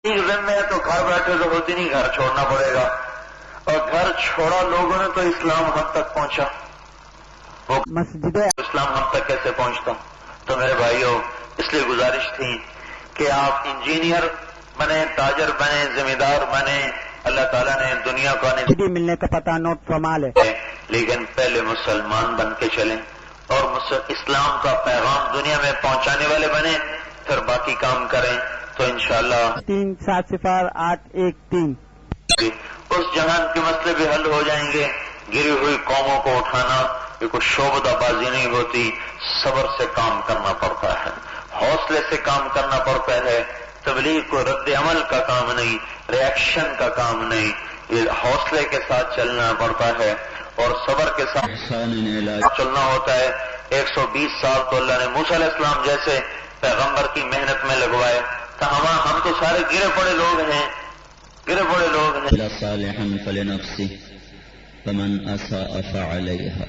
ذمہ ہے تو گھر بیٹھے تو ہوتی نہیں، گھر چھوڑنا پڑے گا، اور گھر چھوڑا لوگوں نے تو اسلام ہم تک پہنچا، وہ مسجد اسلام ہم تک کیسے پہنچتا؟ تو میرے بھائیوں، اس لیے گزارش تھی کہ آپ انجینئر بنے، تاجر بنے، ذمہ دار بنے، اللہ تعالیٰ نے دنیا کو ملنے کا پتہ نوٹ فرمال ہے، لیکن پہلے مسلمان بن کے چلیں اور اسلام کا پیغام دنیا میں پہنچانے والے بنے، پھر باقی کام کریں تو انشاءاللہ 370813 اس جہان کے مسئلے بھی حل ہو جائیں گے۔ گری ہوئی قوموں کو اٹھانا یہ کوئی شعبدہ بازی نہیں ہوتی، صبر سے کام کرنا پڑتا ہے، حوصلے سے کام کرنا پڑتا ہے۔ تبلیغ کو رد عمل کا کام نہیں، ری ایکشن کا کام نہیں، یہ حوصلے کے ساتھ چلنا پڑتا ہے اور صبر کے ساتھ چلنا ہوتا ہے۔ 120 سال تو اللہ نے موسیٰ علیہ السلام جیسے پیغمبر کی محنت میں لگوائے، تو ہم تو سارے گرے پڑے لوگ ہیں، گرے پڑے لوگ ہیں۔ صالحا فلنفسه فمن اساء فعليها۔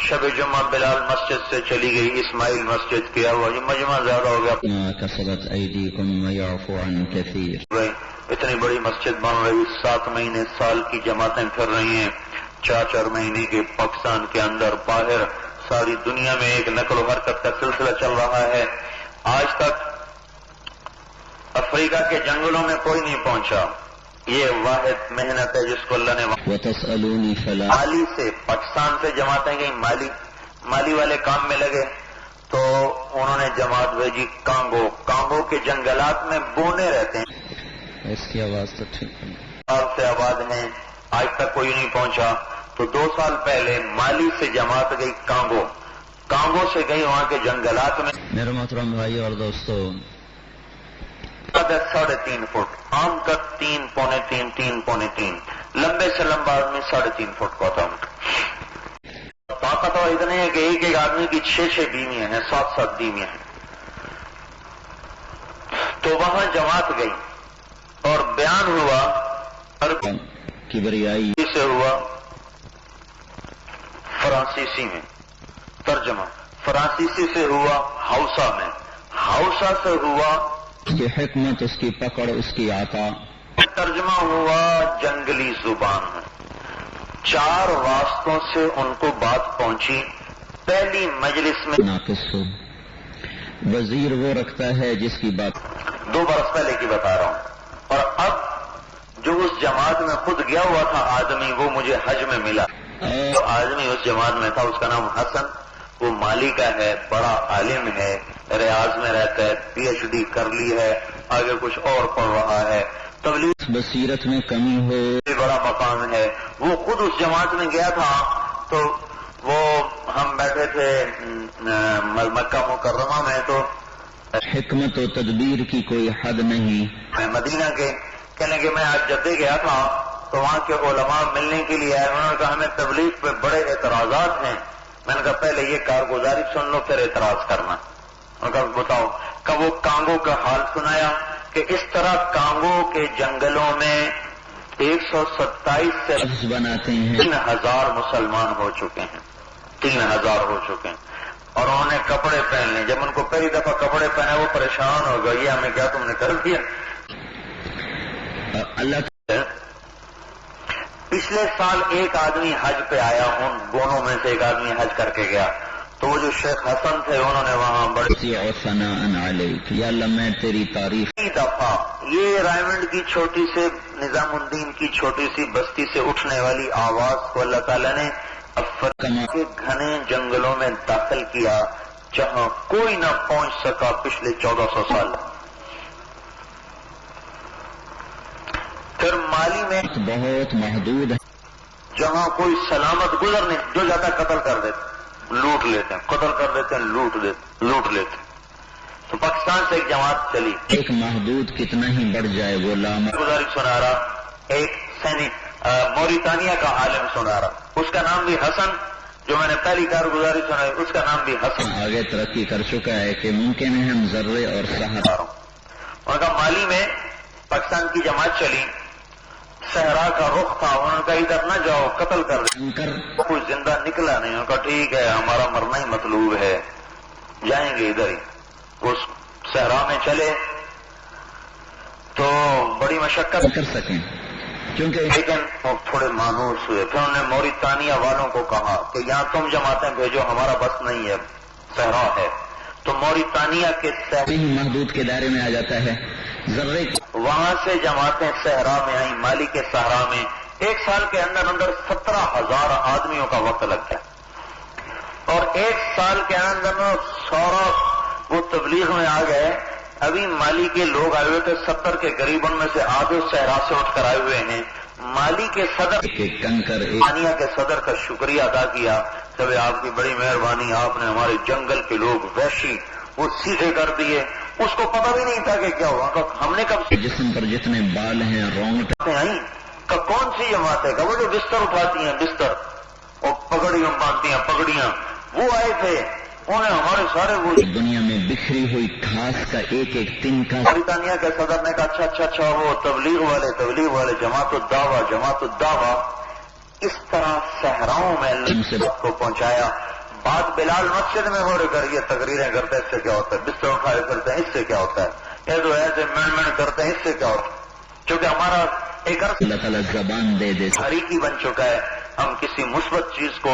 شب جمعہ بلال مسجد سے چلی گئی، اسماعیل مسجد کیا ہوا، یہ مجمع زیادہ ہو گیا، ما كسبت ايديكم ويعفو عن كثير۔ اتنی بڑی مسجد بن رہی، 7 مہینے سال کی جماعتیں پھر رہی ہیں، 4 مہینے کے پاکستان کے اندر باہر ساری دنیا میں ایک نقل و حرکت کا سلسلہ چل رہا ہے۔ آج تک افریقہ کے جنگلوں میں کوئی نہیں پہنچا، یہ واحد محنت ہے جس کو اللہ نے وتسألوني فلا۔ مالی سے، پاکستان سے جماعتیں گئی، مالی والے کام میں لگے تو انہوں نے جماعت بھیجی کانگو کے جنگلات میں بونے رہتے ہیں، اس کی آواز تو ٹھیک ہے، سال سے آباد ہیں، آج تک کوئی نہیں پہنچا۔ تو 2 سال پہلے مالی سے جماعت گئی کانگو سے گئی وہاں کے جنگلات میں، میرے محترم بھائی اور دوستو، 3.5 فٹ، عام کا 3 پونے 3 لمبے سے لمبا آدمی 3.5 فٹ کا ہوتا ہے۔ طاقت اور اتنے ہے کہ ایک آدمی کی 6 بیویاں ہیں، 7 بیویاں ہیں۔ تو وہاں جماعت گئی اور بیان ہوا، عربی کبریائی سے ہوا، فرانسیسی میں ترجمہ، فرانسیسی سے ہوا ہاؤسا میں، ہاؤسا سے ہوا اس کی حکمت، اس کی پکڑ، اس کی عطا، ترجمہ ہوا جنگلی زبان میں۔ 4 واسطوں سے ان کو بات پہنچی۔ پہلی مجلس میں ناقص ہو، وزیر وہ رکھتا ہے جس کی بات 2 برس پہلے کی بتا رہا ہوں، اور اب جو اس جماعت میں خود گیا ہوا تھا آدمی، وہ مجھے حج میں ملا۔ جو آدمی اس جماعت میں تھا اس کا نام حسن، وہ مالی کا ہے، بڑا عالم ہے، ریاض میں رہتا ہے، PhD کر لی ہے، آگے کچھ اور پڑھ رہا ہے، تبلیغ بصیرت میں کمی ہو، بڑا مقام ہے۔ وہ خود اس جماعت میں گیا تھا، تو وہ ہم بیٹھے تھے مکہ مکرمہ میں، تو حکمت و تدبیر کی کوئی حد نہیں۔ میں مدینہ کے کہنے کہ میں آج جدے گیا تھا تو وہاں کے علماء ملنے کے لیے آئے، انہوں نے کہا ہمیں تبلیغ پہ بڑے اعتراضات ہیں۔ میں نے کہا پہلے یہ کارگزاری سن لو پھر اعتراض کرنا۔ انہوں نے کہا بتاؤ، کہ وہ کانگو کا حال سنایا کہ اس طرح کانگو کے جنگلوں میں 127 سے لفظ بناتے ہیں 3000 مسلمان ہو چکے ہیں، 3000 ہو چکے ہیں، اور انہوں نے کپڑے پہن لے۔ جب ان کو پہلی دفعہ کپڑے پہنے وہ پریشان ہو گئے، یہ ہمیں کیا تم نے کر دیا۔ اللہ پچھلے سال ایک آدمی حج پہ آیا، ان دونوں میں سے ایک آدمی حج کر کے گیا، تو وہ جو شیخ حسن تھے انہوں نے وہاں بڑی ثناء علیک، یا اللہ میں تیری تعریف۔ دفعہ یہ رائمنڈ کی چھوٹی سے، نظام الدین کی چھوٹی سی بستی سے اٹھنے والی آواز کو اللہ تعالیٰ نے افریقہ کے گھنے جنگلوں میں داخل کیا، جہاں کوئی نہ پہنچ سکا پچھلے 1400 سال۔ پھر مالی میں بہت محدود ہے، جہاں کوئی سلامت گزر نہیں، جو جاتا قتل کر دیتے، لوٹ لیتے ہیں، قتل کر دیتے ہیں، لوٹ لیتے ہیں۔ تو پاکستان سے ایک جماعت چلی، ایک محدود کتنا ہی بڑھ جائے وہ گزاری سنا رہا، ایک موریتانیہ کا عالم سنا رہا، اس کا نام بھی حسن، جو میں نے پہلی کارگزاری سنائی اس کا نام بھی حسن۔ آگے ترقی کر چکا ہے کہ ممکن ہے ہم ذرے اور سہارا۔ ان کا مالی میں پاکستان کی جماعت چلی، صحرا کا رخ تھا، انہوں نے کہا ادھر نہ جاؤ قتل کر دیں، کوئی زندہ نکلا نہیں، انہوں نے کہا ٹھیک ہے ہمارا مرنا ہی مطلوب ہے، جائیں گے ادھر ہی۔ اس صحرا میں چلے بڑی مشقت کر سکیں، کیونکہ لیکن وہ تھوڑے مانوس ہوئے. پھر انہوں نے موریتانیہ والوں کو کہا کہ یہاں تم جماعتیں بھیجو، ہمارا بس نہیں ہے، صحرا ہے. تو موریتانیہ کے ہی محدود کے دائرے میں آ جاتا ہے. ذرے وہاں سے جماعتیں صحرا میں آئیں، مالی کے صحرا میں. 1 سال کے اندر 17,000 آدمیوں کا وقت لگ گیا. اور 1 سال کے اندر سارا وہ تبلیغ میں آ گئے. ابھی مالی کے لوگ آئے ہوئے تھے، 70 کے قریب، ان میں سے آدھے صحرا سے اٹھ کر آئے ہوئے ہیں. مالی کے صدر کے کنکر برطانیہ کے صدر کا شکریہ ادا کیا کہ آپ کی بڑی مہربانی، آپ نے ہمارے جنگل کے لوگ وحشی وہ سیدھے کر دیے. اس کو پتہ بھی نہیں تھا کہ کیا ہوا. ہم نے کب جسم پر جتنے بال ہیں رونگٹیں آئی کہ کون سی جماعت ہے کہ وہ جو بستر اٹھاتی ہیں، بستر اور پگڑیاں باندھتی ہیں، پگڑیاں، وہ آئے تھے. انہوں نے ہمارے سارے وہ دنیا میں بکھری ہوئی گھاس کا ایک ایک تنکا. برطانیہ کے صدر نے کہا اچھا وہ تبلیغ والے جماعت الدعوہ اس طرح صحراؤں میں اللہ کو پہنچایا. بات بلال مسجد میں ہو رہی کر یہ تقریریں کرتے ہیں، اس سے کیا ہوتا ہے؟ بستر اٹھائے کرتے ہیں، اس سے کیا ہوتا ہے؟ یہ تو ایسے مین کرتے ہیں، اس سے کیا ہوتا ہے؟ کیونکہ ہمارا ایک اللہ تعالیٰ زبان دے دے. حریقی بن چکا ہے. ہم کسی مثبت چیز کو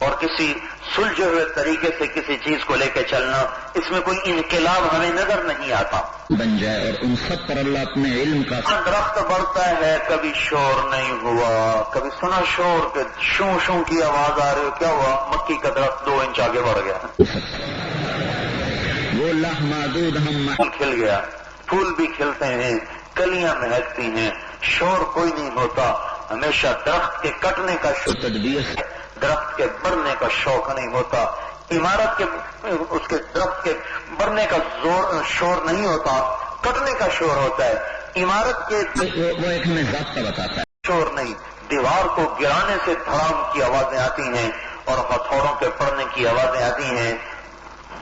اور کسی سلجھے ہوئے طریقے سے کسی چیز کو لے کے چلنا، اس میں کوئی انقلاب ہمیں نظر نہیں آتا. بن جائے اور ان سب پر اللہ اپنے علم کا درخت بڑھتا ہے، کبھی شور نہیں ہوا، کبھی سنا شور کے شوں شوں کی آواز آ رہی ہو، کیا ہوا؟ مکی کا درخت 2 انچ آگے بڑھ گیا. وہ لامحدود ہم پھول کھل گیا، پھول بھی کھلتے ہیں، کلیاں مہکتی ہیں، شور کوئی نہیں ہوتا. ہمیشہ درخت کے کٹنے کا تدبیر سے درخت کے بڑھنے کا شوق نہیں ہوتا. عمارت کے اس کے درخت کے بڑھنے کا شور نہیں ہوتا، کٹنے کا شور ہوتا ہے. عمارت کے وہ ایک ہمیں ضابطہ بتاتا ہے. شور نہیں. دیوار کو گرانے سے دھڑام کی آوازیں آتی ہیں اور ہتھوڑوں کے پڑنے کی آوازیں آتی ہیں.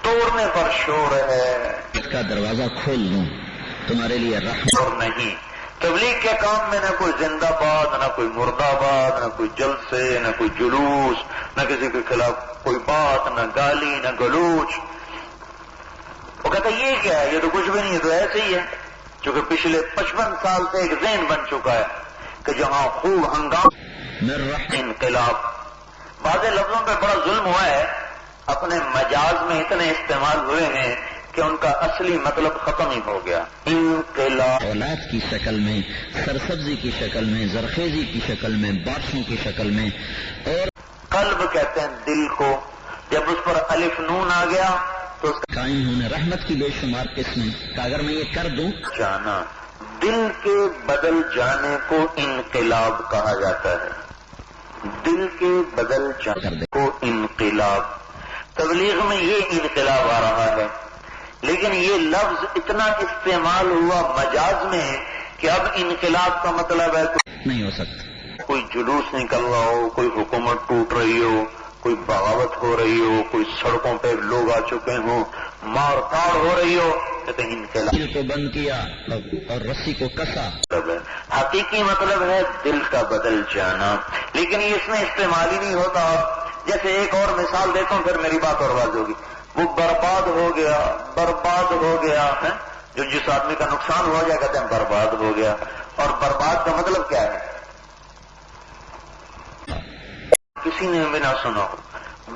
توڑنے پر شور ہے. اس کا دروازہ کھول دوں تمہارے لیے رحمت. شور نہیں. تبلیغ کے کام میں نہ کوئی زندہ باد، نہ کوئی مردہ باد، نہ کوئی جلسے، نہ کوئی جلوس، نہ کسی کے خلاف کوئی بات، نہ گالی، نہ گلوچ. وہ کہتا یہ کیا ہے؟ یہ تو کچھ بھی نہیں ہے، تو ایسے ہی ہے. چونکہ پچھلے 55 سال سے ایک ذہن بن چکا ہے کہ جہاں خوب ہنگام انقلاب. بعض لفظوں پہ بڑا ظلم ہوا ہے، اپنے مجاز میں اتنے استعمال ہوئے ہیں کہ ان کا اصلی مطلب ختم ہی ہو گیا. انقلاب اولاد کی شکل میں، سرسبزی کی شکل میں، زرخیزی کی شکل میں، بارشوں کی شکل میں. اور قلب کہتے ہیں دل کو. جب اس پر الف نون آ گیا تو اس کا قائم ہونے رحمت کی بے شمار قسمیں کہ اگر میں یہ کر دوں جانا، دل کے بدل جانے کو انقلاب کہا جاتا ہے. دل کے بدل جانے کو انقلاب. تبلیغ میں یہ انقلاب آ رہا ہے، لیکن یہ لفظ اتنا استعمال ہوا مجاز میں کہ اب انقلاب کا مطلب ہے نہیں ہو سکتا. کوئی جلوس نکل رہا ہو، کوئی حکومت ٹوٹ رہی ہو، کوئی بغاوت ہو رہی ہو، کوئی سڑکوں پہ لوگ آ چکے ہوں، مار کاٹ ہو رہی ہو، کہتے ہیں انقلاب. دل کو بند کیا اور رسی کو کسا. حقیقی مطلب ہے دل کا بدل جانا، لیکن یہ اس میں استعمال ہی نہیں ہوتا. جیسے ایک اور مثال دیتا ہوں، پھر میری بات اور واضح ہوگی. وہ برباد ہو گیا ہے، جو جس آدمی کا نقصان ہو جائے کہتے ہیں برباد ہو گیا. اور برباد کا مطلب کیا ہے؟ کسی نے بھی نہ سنا ہو.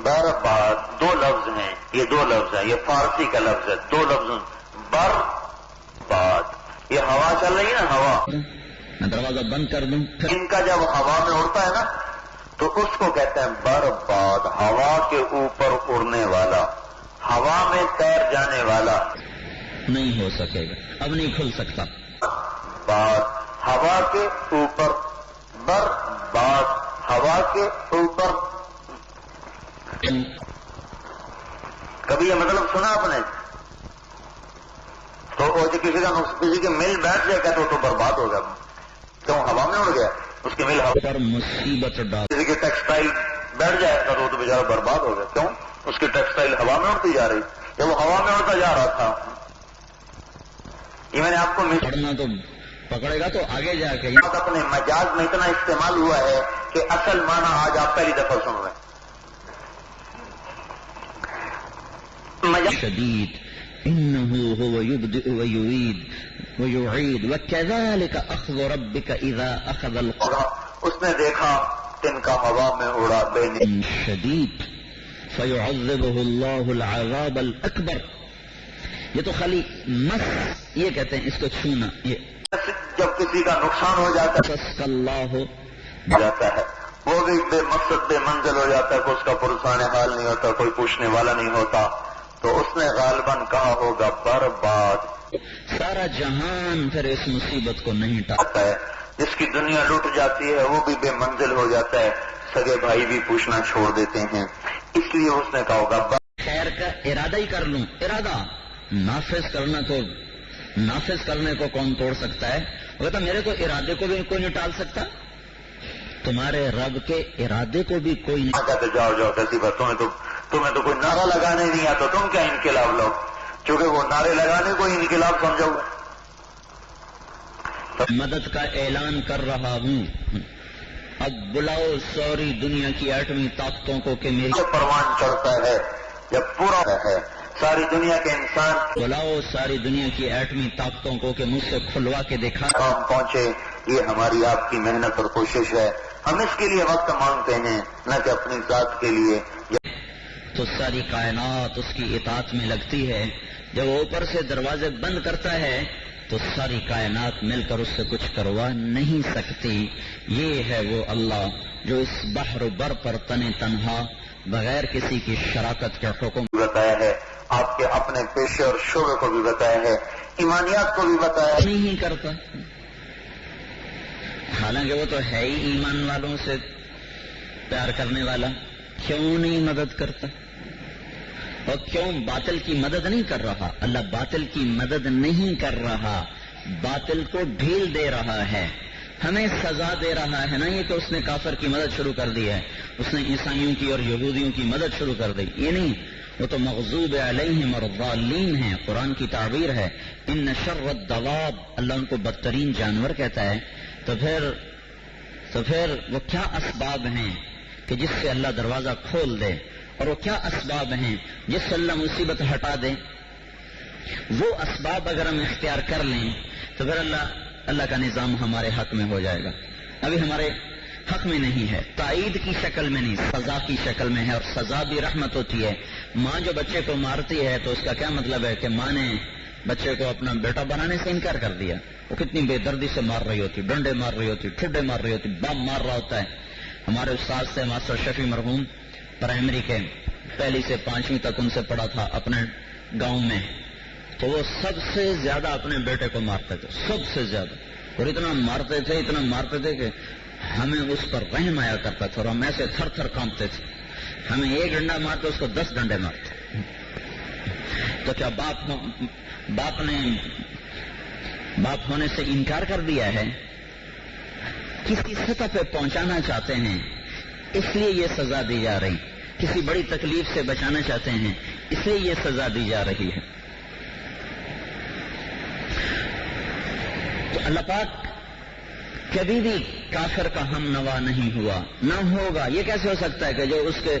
برباد 2 لفظ ہیں، یہ 2 لفظ ہیں، یہ فارسی کا لفظ ہے. 2 لفظ برباد. یہ ہوا چل رہی ہے نا، ہوا، میں دروازہ بند کر دوں پھر ان کا جب ہوا میں اڑتا ہے نا تو اس کو کہتے ہیں برباد. ہوا کے اوپر اڑنے والا، ہوا میں تیر جانے والا. نہیں ہو سکے گا، اب نہیں کھل سکتا. بات ہوا کے اوپر، برباد ہوا کے اوپر. کبھی یہ مطلب سنا آپ نے؟ تو وہ جو کسی کے مل بیٹھ جائے کہتے تو برباد ہو گیا. کیوں؟ ہوا میں اڑ گیا، اس کی مل ہوا. پر مصیبت ڈال. کسی کی ٹیکسٹائل بیٹھ جائے گا تو بیچارہ برباد ہو گیا. کیوں؟ اس کی ٹیکسٹائل ہوا میں اڑتی جا رہی. جب وہ ہوا میں اڑتا جا رہا تھا، یہ میں نے آپ کو پڑھنا تو پکڑے گا تو آگے جا کے اپنے مجاز میں اتنا استعمال ہوا ہے کہ اصل معنی آج آپ پہلی دفعہ سن رہے ہیں. شدید انه هو يبدئ ويعيد. ويعيد وكذلك أخذ ربك إذا أخذ القرى اس نے دیکھا تن کا ہوا میں اڑا بے شدید فيعذبه الله العذاب الأكبر. یہ تو خالی مس یہ کہتے ہیں اس کو چھونا. یہ جب کسی کا نقصان ہو جاتا فسق اللہ جاتا ہے وہ بھی بے مقصد بے منزل ہو جاتا ہے کہ اس کا پرسان حال نہیں ہوتا, کوئی پوچھنے والا نہیں ہوتا, تو اس نے غالباً کہا ہوگا برباد. سارا جہان پھر اس مصیبت کو نہیں ٹالتا ہے. جس کی دنیا لوٹ جاتی ہے وہ بھی بے منزل ہو جاتا ہے, سگے بھائی بھی پوچھنا چھوڑ دیتے ہیں. اس لیے اس نے کہا ہوگا خیر کا ارادہ ہی کر لوں, ارادہ نافذ کرنے کو کون توڑ سکتا ہے؟ وہ کہتا میرے تو ارادے کو بھی کوئی نہیں ٹال سکتا, تمہارے رب کے ارادے کو بھی کوئی نہیں. کہتے جاؤ کیسی بات, تمہیں تو کوئی نعرہ لگانے نہیں آتا, تم کیا انقلاب لاؤ, چونکہ وہ نعرے لگانے کو انقلاب سمجھو. مدد کا اعلان کر رہا ہوں, اب بلاؤ ساری دنیا کی ایٹمی طاقتوں کو کہ میری پروان چڑھتا ہے جب پورا ہے ساری دنیا کے انسان, بلاؤ ساری دنیا کی ایٹمی طاقتوں کو کہ مجھ سے کھلوا کے دکھا کام پہنچے. یہ ہماری آپ کی محنت اور کوشش ہے, ہم اس کے لیے وقت مانگتے ہیں نہ کہ اپنی ذات کے لیے. تو ساری کائنات اس کی اطاعت میں لگتی ہے. جب وہ اوپر سے دروازے بند کرتا ہے تو ساری کائنات مل کر اس سے کچھ کروا نہیں سکتی. یہ ہے وہ اللہ جو اس بحر و بر پر تنہا بغیر کسی کی شراکت کے حکم بتایا ہے, آپ کے اپنے پیشے اور شعبے کو بھی بتایا ہے, ایمانیات کو بھی بتایا ہے. نہیں کرتا, حالانکہ وہ تو ہے ہی ایمان والوں سے پیار کرنے والا. کیوں نہیں مدد کرتا اور کیوں باطل کی مدد نہیں کر رہا؟ اللہ باطل کی مدد نہیں کر رہا, باطل کو ڈھیل دے رہا ہے, ہمیں سزا دے رہا ہے نا. یہ کہ اس نے کافر کی مدد شروع کر دی ہے, اس نے عیسائیوں کی اور یہودیوں کی مدد شروع کر دی. یہ نہیں, وہ تو مغضوب علیہم الضالین ہیں. قرآن کی تعبیر ہے ان شر الدواب, اللہ ان کو بدترین جانور کہتا ہے. تو پھر وہ کیا اسباب ہیں کہ جس سے اللہ دروازہ کھول دے, اور وہ کیا اسباب ہیں جس سے اللہ مصیبت ہٹا دے؟ وہ اسباب اگر ہم اختیار کر لیں تو پھر اللہ کا نظام ہمارے حق میں ہو جائے گا. ابھی ہمارے حق میں نہیں ہے, تائید کی شکل میں نہیں, سزا کی شکل میں ہے, اور سزا بھی رحمت ہوتی ہے. ماں جو بچے کو مارتی ہے تو اس کا کیا مطلب ہے کہ ماں نے بچے کو اپنا بیٹا بنانے سے انکار کر دیا. وہ کتنی بے دردی سے مار رہی ہوتی, ڈنڈے مار رہی ہوتی, ٹھڈے مار رہی ہوتی, بم مار رہا ہوتا ہے. ہمارے استاد سے ماسٹر شفیع مرحوم پرائمری کے 1 سے 5ویں تک ان سے پڑھا تھا اپنے گاؤں میں, تو وہ سب سے زیادہ اپنے بیٹے کو مارتے تھے, سب سے زیادہ, اور اتنا مارتے تھے کہ ہمیں اس پر رحم آیا کرتا تھا, اور ہم ایسے تھر تھر کانپتے تھے. ہمیں 1 ڈنڈا مارتے اس کو 10 ڈنڈے مارتے. تو کیا باپ ہونے سے انکار کر دیا ہے؟ کسی سطح پہ پہنچانا چاہتے ہیں اس لیے یہ سزا دی جا رہی, کسی بڑی تکلیف سے بچانا چاہتے ہیں اس لیے یہ سزا دی جا رہی ہے. تو اللہ پاک کبھی بھی کافر کا ہم نوا نہیں ہوا, نہ ہوگا. یہ کیسے ہو سکتا ہے کہ جو اس کے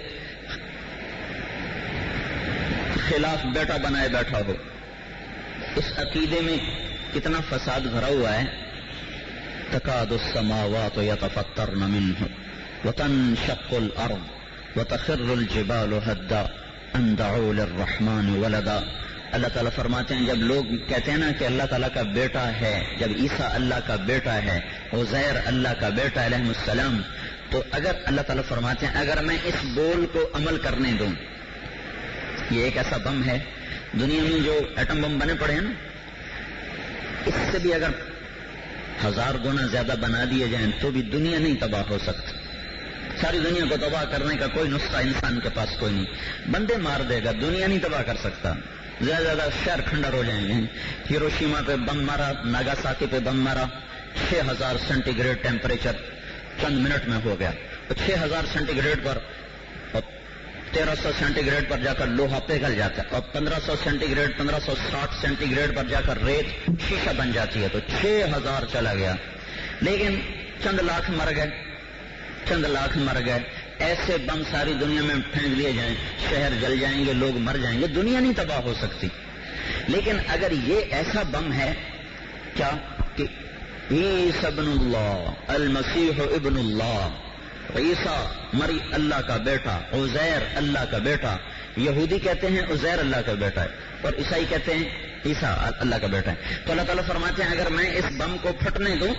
خلاف بیٹا بنائے بیٹھا ہو؟ اس عقیدے میں کتنا فساد بھرا ہوا ہے. تکاد السماوات یتفطرن منہ وتنشق الارض وتخر الجبال هدا ان دعوا للرحمن ولدا. اللہ تعالیٰ فرماتے ہیں جب لوگ کہتے ہیں نا کہ اللہ تعالیٰ کا بیٹا ہے, جب عیسیٰ اللہ کا بیٹا ہے, عزیر اللہ کا بیٹا علیہ السلام, تو اگر اللہ تعالیٰ فرماتے ہیں اگر میں اس بول کو عمل کرنے دوں, یہ ایک ایسا بم ہے دنیا میں جو ایٹم بم بنے پڑے ہیں نا, اس سے بھی اگر 1000 گنا زیادہ بنا دیے جائیں تو بھی دنیا نہیں تباہ ہو سکتی. ساری دنیا کو تباہ کرنے کا کوئی نسخہ انسان کے پاس کوئی نہیں. بندے مار دے گا, دنیا نہیں تباہ کر سکتا. زیادہ شہر کھنڈر ہو جائیں گے. ہیروشیما پہ بم مارا, ناگاساکی پہ بم مارا, 6000 سینٹی گریڈ ٹیمپریچر چند منٹ میں ہو گیا. 6000 سینٹی گریڈ پر 1300 سینٹی گریڈ پر جا کر لوہا پگھل جاتا ہے, اور 1500 سینٹی گریڈ 1560 سینٹی گریڈ پر جا کر ریت شیشہ بن جاتی ہے. تو 6000 چلا گیا, لیکن چند لاکھ مر گئے. ایسے بم ساری دنیا میں پھینک دیے جائیں, شہر جل جائیں گے, لوگ مر جائیں گے, دنیا نہیں تباہ ہو سکتی. لیکن اگر یہ ایسا بم ہے کیا کہ عیسی ابن اللہ، المسیح ابن اللہ، عیسیٰ مری اللہ کا بیٹا، عزیر اللہ کا بیٹا. یہودی کہتے ہیں عزیر اللہ کا بیٹا ہے اور عیسائی کہتے ہیں عیسیٰ اللہ کا بیٹا ہے. تو اللہ تعالیٰ فرماتے ہیں اگر میں اس بم کو پھٹنے دوں،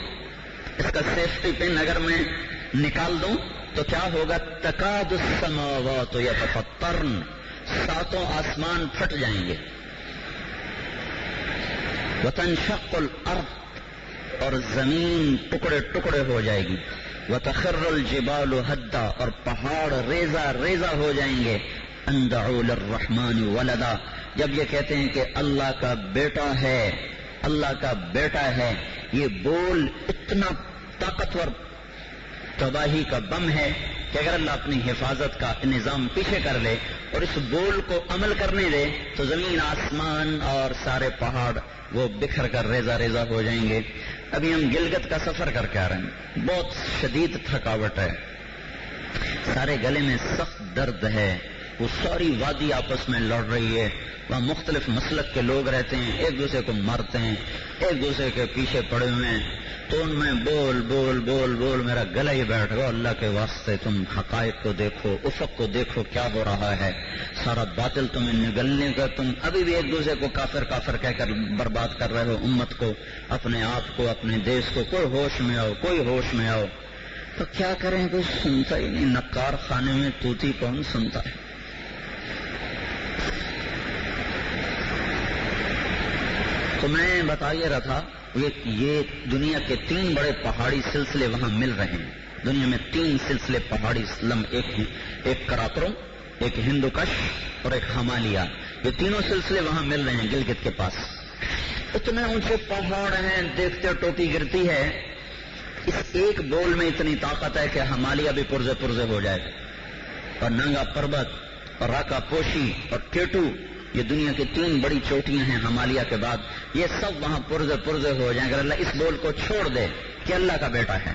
اس کا سیفٹی پن اگر میں نکال دوں تو کیا ہوگا؟ تکاد السماوات یتفطرن، ساتوں آسمان پھٹ جائیں گے. وتنشق الارض، اور زمین ٹکڑے ٹکڑے ہو جائے گی. وتخر الجبال ہدا، اور پہاڑ ریزہ ریزہ ہو جائیں گے. ان دعوا للرحمن ولدا، جب یہ کہتے ہیں کہ اللہ کا بیٹا ہے، اللہ کا بیٹا ہے، یہ بول اتنا طاقتور تباہی کا بم ہے کہ اگر اللہ اپنی حفاظت کا نظام پیچھے کر لے اور اس بول کو عمل کرنے دے تو زمین آسمان اور سارے پہاڑ وہ بکھر کر ریزہ ریزہ ہو جائیں گے. ابھی ہم گلگت کا سفر کر کے آ رہے ہیں، بہت شدید تھکاوٹ ہے، سارے گلے میں سخت درد ہے، وہ ساری وادی آپس میں لڑ رہی ہے، وہاں مختلف مسلک کے لوگ رہتے ہیں، ایک دوسرے کو مارتے ہیں، ایک دوسرے کے پیچھے پڑے ہوئے ہیں. تو ان میں بول بول بول بول میرا گلا ہی بیٹھ گیا. اللہ کے واسطے تم حقائق کو دیکھو، افق کو دیکھو کیا ہو رہا ہے، سارا باطل تمہیں نگلنے کا، تم ابھی بھی ایک دوسرے کو کافر کافر کہہ کر برباد کر رہے ہو امت کو، اپنے آپ کو، اپنے دیش کو. کوئی ہوش میں آؤ، کوئی ہوش میں آؤ. تو کیا کریں، کوئی سنتا ہی نہیں. نکار خانے میں طوطی کون سنتا ہے. تو میں بتا یہ رہا تھا یہ دنیا کے 3 بڑے پہاڑی سلسلے وہاں مل رہے ہیں. دنیا میں 3 سلسلے پہاڑی اسلم، ایک کراکرم، ایک ہندوکش اور ایک ہمالیہ. یہ تینوں سلسلے وہاں مل رہے ہیں گلگت کے پاس. اتنے اونچے پہاڑ ہیں، دیکھتے ٹوٹی گرتی ہے. اس ایک بول میں اتنی طاقت ہے کہ ہمالیہ بھی پرزے پرزے ہو جائے. اور ننگا پربت اور راکا پوشی اور کیٹو، یہ دنیا کی 3 بڑی چوٹیاں ہیں ہمالیہ کے بعد، یہ سب وہاں پرزے پرزے ہو جائیں. اگر اللہ اس بول کو چھوڑ دے کہ اللہ کا بیٹا ہے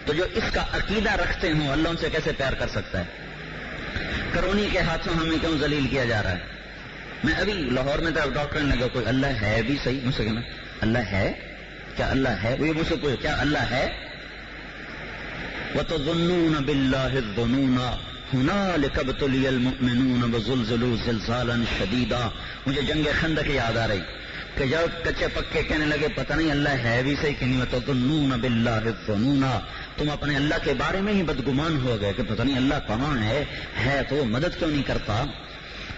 تو جو اس کا عقیدہ رکھتے ہوں اللہ ان سے کیسے پیار کر سکتا ہے. کرونی کے ہاتھوں ہمیں کیوں ذلیل کیا جا رہا ہے. میں ابھی لاہور میں طرف ڈاکٹر نے لگا کوئی اللہ ہے بھی صحیح، مجھ سے کہنا اللہ ہے کیا، اللہ ہے. وہ مجھ سے پوچھے کیا اللہ ہے. وَتَظُنُّونَ بِاللَّهِ الظُّنُونَ هُنَالِكَ ابْتُلِيَ الْمُؤْمِنُونَ وَزُلْزِلُوا زِلْزَالًا شَدِيدًا. مجھے جنگ خندق یاد آ رہی کہ جب کچے پکے کہنے لگے پتہ نہیں اللہ ہے بھی صحیح کہ نہیں. وَتَظُنُّونَ بِاللَّهِ الظُّنُونَ، تم اپنے اللہ کے بارے میں ہی بدگمان ہو گئے کہ پتہ نہیں اللہ کہاں ہے تو وہ مدد کیوں نہیں کرتا.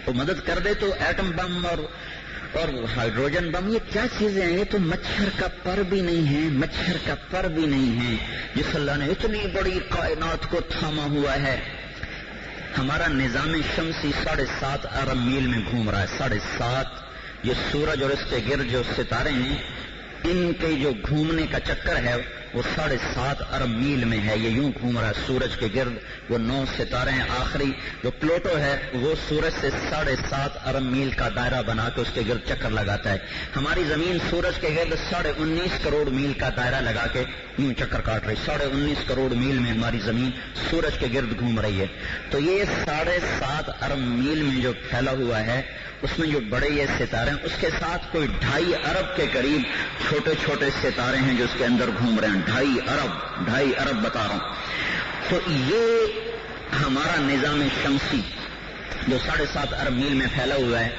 وہ مدد کر دے تو ایٹم بم اور ہائیڈروجن بم یہ کیا چیزیں ہیں، یہ تو مچھر کا پر بھی نہیں ہے، مچھر کا پر بھی نہیں ہے جس اللہ نے اتنی بڑی کائنات کو تھاما ہوا ہے. ہمارا نظام شمسی 7.5 ارب میل میں گھوم رہا ہے. 7.5 یہ سورج اور اس کے گرد جو ستارے ہیں ان کے جو گھومنے کا چکر ہے وہ 7.5 ارب میل میں ہے. یہ یوں گھوم رہا ہے سورج کے گرد. وہ 9 ستارے ہیں. آخری جو پلوٹو ہے وہ سورج سے 7.5 ارب میل کا دائرہ بنا کے اس کے گرد چکر لگاتا ہے. ہماری زمین سورج کے گرد 19.5 کروڑ میل کا دائرہ لگا کے یوں چکر کاٹ رہی. 19.5 کروڑ میل میں ہماری زمین سورج کے گرد گھوم رہی ہے. تو یہ 7.5 ارب میل میں جو پھیلا ہوا ہے اس میں جو بڑے یہ ستارے ہیں اس کے ساتھ کوئی 2.5 ارب کے قریب چھوٹے چھوٹے ستارے ہیں جو اس کے اندر گھوم رہے ہیں. 2.5 ارب بتا رہا ہوں. تو یہ ہمارا نظام شمسی جو 7.5 ارب میل میں پھیلا ہوا ہے،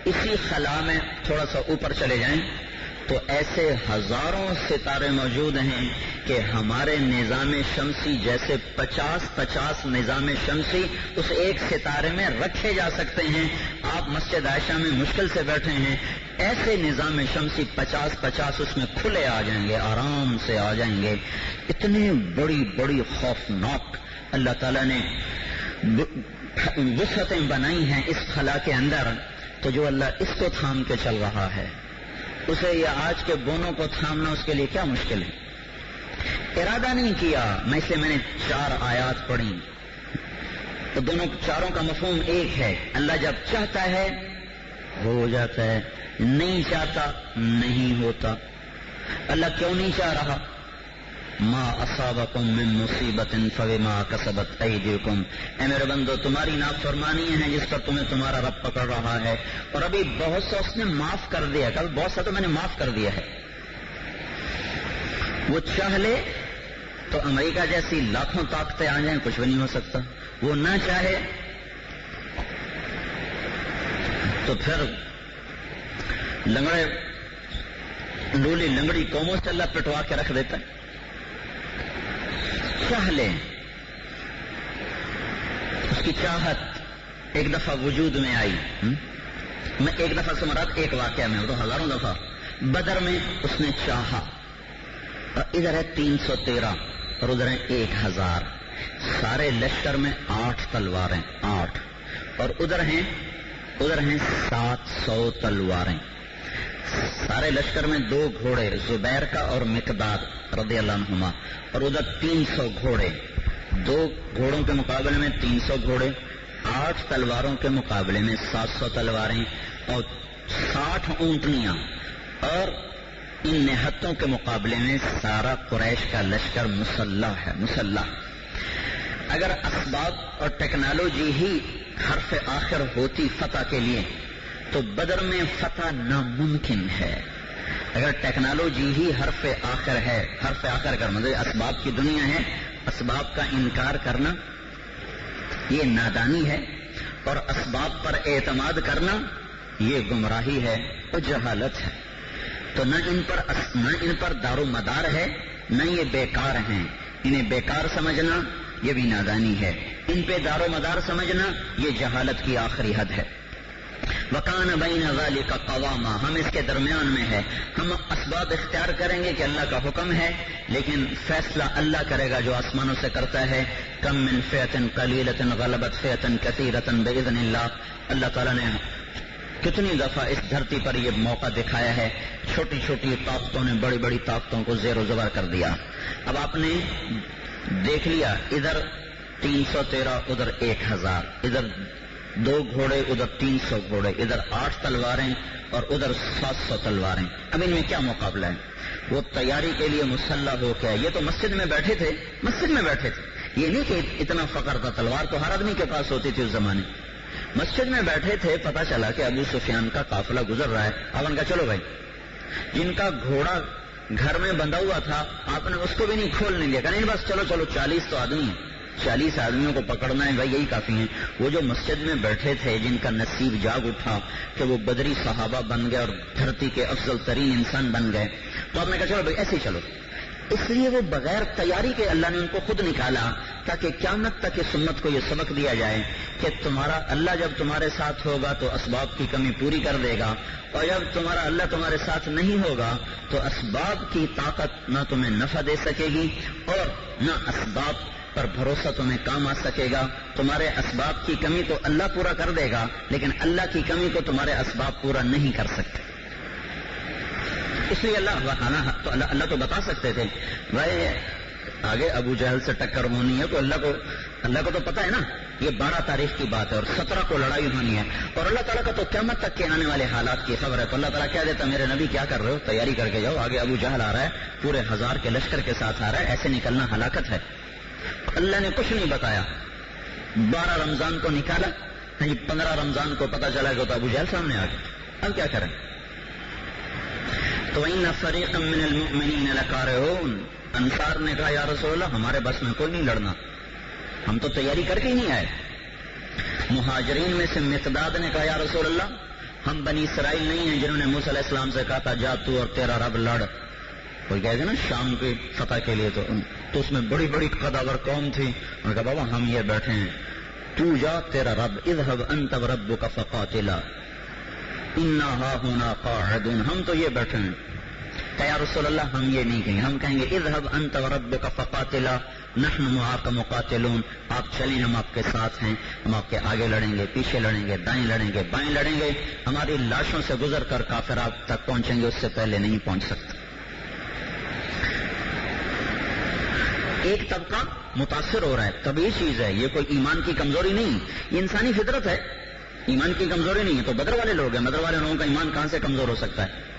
اسی خلا میں تھوڑا سا اوپر چلے جائیں تو ایسے ہزاروں ستارے موجود ہیں کہ ہمارے نظام شمسی جیسے 50 نظام شمسی اس ایک ستارے میں رکھے جا سکتے ہیں. آپ مسجد عائشہ میں مشکل سے بیٹھے ہیں، ایسے نظام شمسی 50 اس میں کھلے آ جائیں گے، آرام سے آ جائیں گے. اتنی بڑی بڑی خوفناک اللہ تعالیٰ نے وسعتیں بنائی ہیں اس خلا کے اندر. تو جو اللہ اس کو تھام کے چل رہا ہے اسے یہ آج کے بونوں کو تھامنا اس کے لیے کیا مشکل ہے. ارادہ نہیں کیا میں نے 4 آیات پڑھی تو دونوں 4 کا مفہوم ایک ہے. اللہ جب چاہتا ہے ہو جاتا ہے، نہیں چاہتا نہیں ہوتا. اللہ کیوں نہیں چاہ رہا؟ ما اصابکم من مصیبت فبما کسبت ایدیکم. اے میرے بندو تمہاری نافرمانی ہے جس پر تمہیں تمہارا رب پکڑ رہا ہے. اور ابھی بہت سا اس نے معاف کر دیا، کل بہت سا تو میں نے معاف کر دیا ہے. وہ چاہ لے تو امریکہ جیسی لاکھوں طاقتیں آ جائیں کچھ بھی نہیں ہو سکتا. وہ نہ چاہے تو پھر لنگڑے لولی لنگڑی قوموں سے اللہ پٹوا کے رکھ دیتا ہے. چاہ لے، اس کی چاہت ایک دفعہ وجود میں آئی. میں ایک دفعہ سے مراد ایک واقعہ میں، تو ہزاروں دفعہ. بدر میں اس نے چاہا، اور ادھر ہے 313 اور ادھر ہے 1000. سارے لشکر میں 8 تلواریں، 8، اور ادھر ہیں 700 تلواریں. سارے لشکر میں 2 گھوڑے زبیر کا اور مقداد رضی اللہ عنہما، اور ادھر 300 گھوڑے. 2 گھوڑوں کے مقابلے میں 300 گھوڑے، 8 تلواروں کے مقابلے میں 700 تلواریں، اور 60 اونٹنیاں، اور ان نہتوں کے مقابلے میں سارا قریش کا لشکر مسلح ہے. مسلح. اگر اسباب اور ٹیکنالوجی ہی حرف آخر ہوتی فتح کے لیے تو بدر میں فتح ناممکن ہے. اگر ٹیکنالوجی ہی حرف آخر ہے، حرف آخر کا مطلب اسباب کی دنیا ہے، اسباب کا انکار کرنا یہ نادانی ہے، اور اسباب پر اعتماد کرنا یہ گمراہی ہے اور جہالت ہے. تو نہ ان پر دار و مدار ہے، نہ یہ بیکار ہیں. انہیں بیکار سمجھنا یہ بھی نادانی ہے، ان پہ دار و مدار سمجھنا یہ جہالت کی آخری حد ہے. وَكَانَ بَيْنَ ذَلِكَ قَوَامًا، ہم اس کے درمیان میں ہے. ہم اسباب اختیار کریں گے کہ اللہ کا حکم ہے، لیکن فیصلہ اللہ کرے گا جو آسمانوں سے کرتا ہے. کم من فئۃ قلیلۃ غلبت فئۃ کثیرۃ بإذن اللہ. اللہ تعالیٰ نے کتنی دفعہ اس دھرتی پر یہ موقع دکھایا ہے، چھوٹی چھوٹی طاقتوں نے بڑی بڑی طاقتوں کو زیر و زبر کر دیا. اب آپ نے دیکھ لیا، ادھر 313 ادھر 1000، ادھر 2 گھوڑے ادھر 300 گھوڑے، ادھر 8 تلواریں اور ادھر 700 تلواریں. اب ان میں کیا مقابلہ ہے؟ وہ تیاری کے لیے مسلح ہو کے، یہ تو مسجد میں بیٹھے تھے. یہ نہیں کہ اتنا فقر تھا، تلوار تو ہر آدمی کے پاس ہوتی تھی اس زمانے. مسجد میں بیٹھے تھے، پتا چلا کہ ابو سفیان کا قافلہ گزر رہا ہے. اب ان کا چلو بھائی، جن کا گھوڑا گھر میں بندھا ہوا تھا آپ نے اس کو بھی نہیں کھولنے دیا، کہ نہیں بس چلو 40 تو آدمی ہیں، 40 آدمیوں کو پکڑنا ہے بھائی، یہی کافی ہیں. وہ جو مسجد میں بیٹھے تھے، جن کا نصیب جاگ اٹھا کہ وہ بدری صحابہ بن گئے اور دھرتی کے افضل ترین انسان بن گئے، تو آپ نے کہا چلو بھائی ایسے ہی چلو. اس لیے وہ بغیر تیاری کے اللہ نے ان کو خود نکالا، تاکہ قیامت تک اس امت کو یہ سبق دیا جائے کہ تمہارا اللہ جب تمہارے ساتھ ہوگا تو اسباب کی کمی پوری کر دے گا، اور جب تمہارا اللہ تمہارے ساتھ نہیں ہوگا تو اسباب کی طاقت نہ تمہیں نفع دے سکے گی اور نہ اسباب پر بھروسہ تمہیں کام آ سکے گا. تمہارے اسباب کی کمی تو اللہ پورا کر دے گا، لیکن اللہ کی کمی کو تمہارے اسباب پورا نہیں کر سکتے. اس لیے اللہ تو بتا سکتے تھے بھائی آگے ابو جہل سے ٹکر ہونی ہے، تو اللہ کو تو پتا ہے نا، یہ 12 تاریخ کی بات ہے اور 17 کو لڑائی ہونی ہے، اور اللہ تعالیٰ کا تو قیامت تک کے آنے والے حالات کی خبر ہے. تو اللہ تعالیٰ کیا دیتا، میرے نبی کیا کر رہے ہو، تیاری کر کے جاؤ، آگے ابو جہل آ رہا ہے، پورے 1000 کے لشکر کے ساتھ آ رہا ہے، ایسے نکلنا ہلاکت ہے. اللہ نے کچھ نہیں بتایا. 12 رمضان کو نکالا، 15 رمضان کو پتا چلا کہ تو ابو جہل سامنے آ گئے. اب کیا کریں؟ تو ان فریقا من المؤمنین لکارہون، انصار نے کہا یا رسول اللہ ہمارے بس میں کوئی نہیں لڑنا، ہم تو تیاری کر کے ہی نہیں آئے. مہاجرین میں سے مقداد نے کہا یا رسول اللہ ہم بنی اسرائیل نہیں ہیں جنہوں نے موسیٰ علیہ السلام سے کہا تھا جا تو اور تیرا رب لڑ. کوئی کہے گا نا شام کی فتح کے لیے، تو اس میں بڑی بڑی قداور قوم تھی. انہوں نے کہا بابا ہم یہ بیٹھے ہیں، تو جا تیرا رب، اذهب انت وربک فقاتلا انا ہاہنا قاعدون. ہم تو یہ بیٹھے ہیں. کہ یا رسول اللہ ہم یہ نہیں کہیں گے، ہم کہیں گے اذهب انت وربک فقاتلا نحن معاک مقاتلون. آپ چلیں، ہم آپ کے ساتھ ہیں، ہم آپ کے آگے لڑیں گے، پیچھے لڑیں گے، دائیں لڑیں گے، بائیں لڑیں گے. ہماری لاشوں سے گزر کر کافر آپ تک پہنچیں گے، اس سے پہلے نہیں پہنچ سکتے. ایک طبقہ متاثر ہو رہا ہے، طبیعی چیز ہے، یہ کوئی ایمان کی کمزوری نہیں، یہ انسانی فطرت ہے، ایمان کی کمزوری نہیں ہے. تو بدر والے لوگ ہیں، بدر والے لوگوں کا ایمان کہاں سے کمزور ہو سکتا ہے؟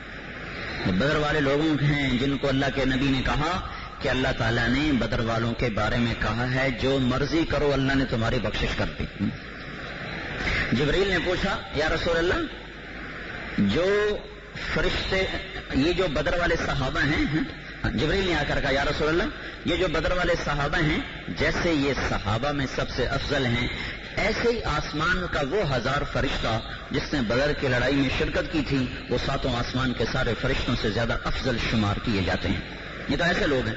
بدر والے لوگوں ہیں جن کو اللہ کے نبی نے کہا کہ اللہ تعالیٰ نے بدر والوں کے بارے میں کہا ہے جو مرضی کرو اللہ نے تمہاری بخشش کر دی. جبریل نے پوچھا یا رسول اللہ جو فرشتے، یہ جو بدر والے صحابہ ہیں جبریل نے آ کر کہا یا رسول اللہ یہ جو بدر والے صحابہ ہیں جیسے یہ صحابہ میں سب سے افضل ہیں ایسے ہی آسمان کا وہ 1000 فرشتہ جس نے بدر کی لڑائی میں شرکت کی تھی وہ 7 آسمان کے سارے فرشتوں سے زیادہ افضل شمار کیے جاتے ہیں. یہ تو ایسے لوگ ہیں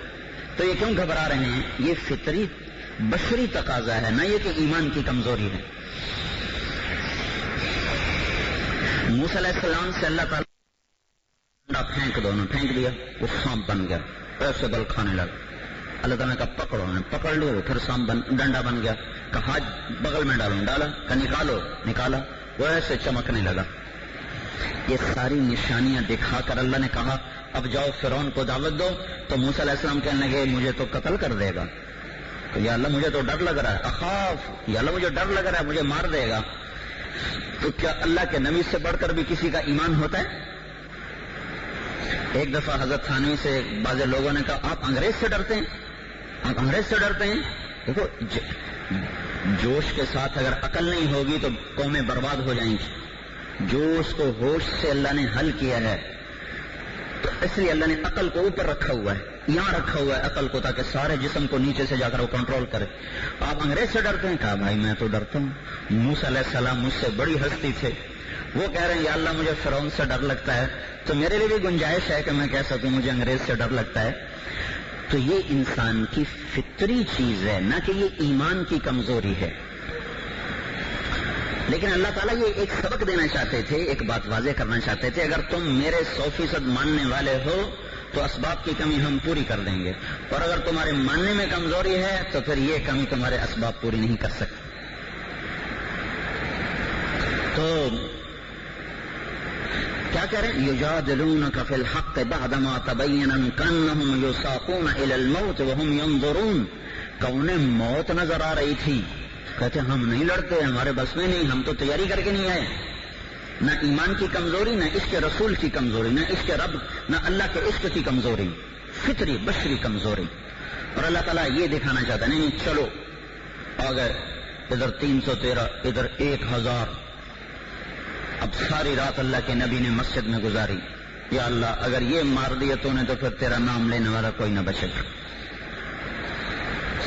تو یہ کیوں گھبرا رہے ہیں؟ یہ فطری بشری تقاضا ہے، نہ یہ کہ ایمان کی کمزوری ہے. موسیٰ علیہ السلام سے اللہ تعالیٰ پھینک دیا، وہ سانپ بن گیا، ایسے بل کھانے لگا. اللہ تعالیٰ کا پکڑو، پکڑ لو، پھر سانپ ڈنڈا بن گیا. کہا ہاتھ بغل میں ڈالو، ڈالا، کہ نکالا، وہ ایسے چمکنے لگا. یہ ساری نشانیاں دکھا کر اللہ نے کہا اب جاؤ فرعون کو دعوت دو. تو موسیٰ علیہ السلام کہنے لگے مجھے تو قتل کر دے گا. تو یا اللہ مجھے تو ڈر لگ رہا ہے، اخاف، یا اللہ مجھے ڈر لگ رہا ہے مجھے مار دے گا. تو کیا اللہ کے نبی سے بڑھ کر بھی کسی کا ایمان ہوتا ہے؟ ایک دفعہ حضرت تھانوی سے بعض لوگوں نے کہا آپ انگریز سے ڈرتے ہیں، آپ انگریز سے ڈرتے ہیں. دیکھو جوش کے ساتھ اگر عقل نہیں ہوگی تو قومیں برباد ہو جائیں گی. جوش کو ہوش سے اللہ نے حل کیا ہے تو اس لیے اللہ نے عقل کو اوپر رکھا ہوا ہے، یہاں رکھا ہوا ہے عقل کو، تاکہ سارے جسم کو نیچے سے جا کر وہ کنٹرول کرے. آپ انگریز سے ڈرتے ہیں؟ کہا بھائی میں تو ڈرتا ہوں. موسیٰ علیہ السلام مجھ سے بڑی ہستی تھے، وہ کہہ رہے ہیں یا اللہ مجھے فرعون سے ڈر لگتا ہے، تو میرے لیے بھی گنجائش ہے کہ میں کہہ سکوں مجھے انگریز سے ڈر لگتا ہے. تو یہ انسان کی فطری چیز ہے، نہ کہ یہ ایمان کی کمزوری ہے. لیکن اللہ تعالیٰ یہ ایک سبق دینا چاہتے تھے، ایک بات واضح کرنا چاہتے تھے، اگر تم میرے 100% ماننے والے ہو تو اسباب کی کمی ہم پوری کر دیں گے، اور اگر تمہارے ماننے میں کمزوری ہے تو پھر یہ کمی تمہارے اسباب پوری نہیں کر سکتے. تو کیا کہہ رہے ہیں؟ یجادلونک فی الحق بعدما تبین کانہم یساقون الی الموت وہم ینظرون. کہ انہیں موت نظر آ رہی تھی، کہتے ہم نہیں لڑتے، ہمارے بس میں نہیں، ہم تو تیاری کر کے نہیں آئے. نہ ایمان کی کمزوری، نہ عشق رسول کی کمزوری، نہ عشق رب، نہ اللہ کے عشق کی کمزوری، فطری بشری کمزوری. اور اللہ تعالیٰ یہ دکھانا چاہتا نہیں چلو اگر ادھر 313 ادھر 1000. اب ساری رات اللہ کے نبی نے مسجد میں گزاری، یا اللہ اگر یہ مار دیا تو نے تو پھر تیرا نام لینے والا کوئی نہ بچے.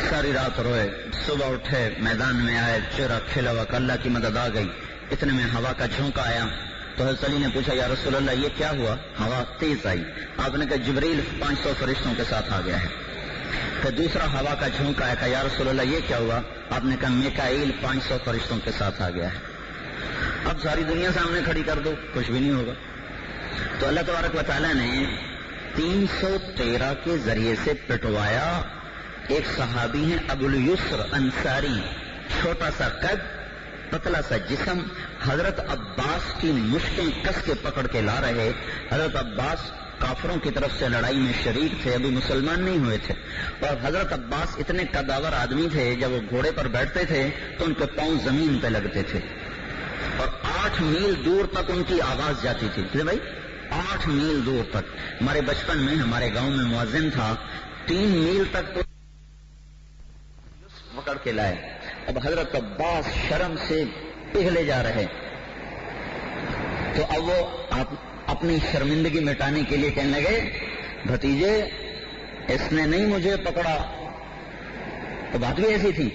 ساری رات روئے، صبح اٹھے، میدان میں آئے، چہرہ کھلا ہوا، اللہ کی مدد آ گئی. اتنے میں ہوا کا جھونکا آیا تو حضرت علی نے پوچھا یا رسول اللہ یہ کیا ہوا؟ ہوا تیز آئی. آپ نے کہا جبریل 500 فرشتوں کے ساتھ آ گیا ہے. پھر دوسرا ہوا کا جھونکا آیا، کہا یا رسول اللہ یہ کیا ہوا؟ آپ نے کہا میکائیل 500 فرشتوں کے ساتھ آ گیا ہے. اب ساری دنیا سامنے کھڑی کر دو، کچھ بھی نہیں ہوگا. تو اللہ تبارک و تعالیٰ نے 313 کے ذریعے سے پٹوایا. ایک صحابی ہیں ابو الیسر انصاری، چھوٹا سا قد، پتلا سا جسم، حضرت عباس کی مشکیں کس کے پکڑ کے لا رہے. حضرت عباس کافروں کی طرف سے لڑائی میں شریک تھے، ابھی مسلمان نہیں ہوئے تھے. اور حضرت عباس اتنے قداور آدمی تھے، جب وہ گھوڑے پر بیٹھتے تھے تو ان کے پاؤں زمین پہ لگتے تھے، اور 8 میل دور تک ان کی آواز جاتی تھی. بھائی 8 میل دور تک. ہمارے بچپن میں ہمارے گاؤں میں مؤذن تھا، 3 میل تک تو پکڑ کے لائے. اب حضرت عباس شرم سے پگھلے جا رہے، تو اب وہ اپنی شرمندگی مٹانے کے لیے کہنے لگے بھتیجے اس نے نہیں مجھے پکڑا. تو بات بھی ایسی تھی،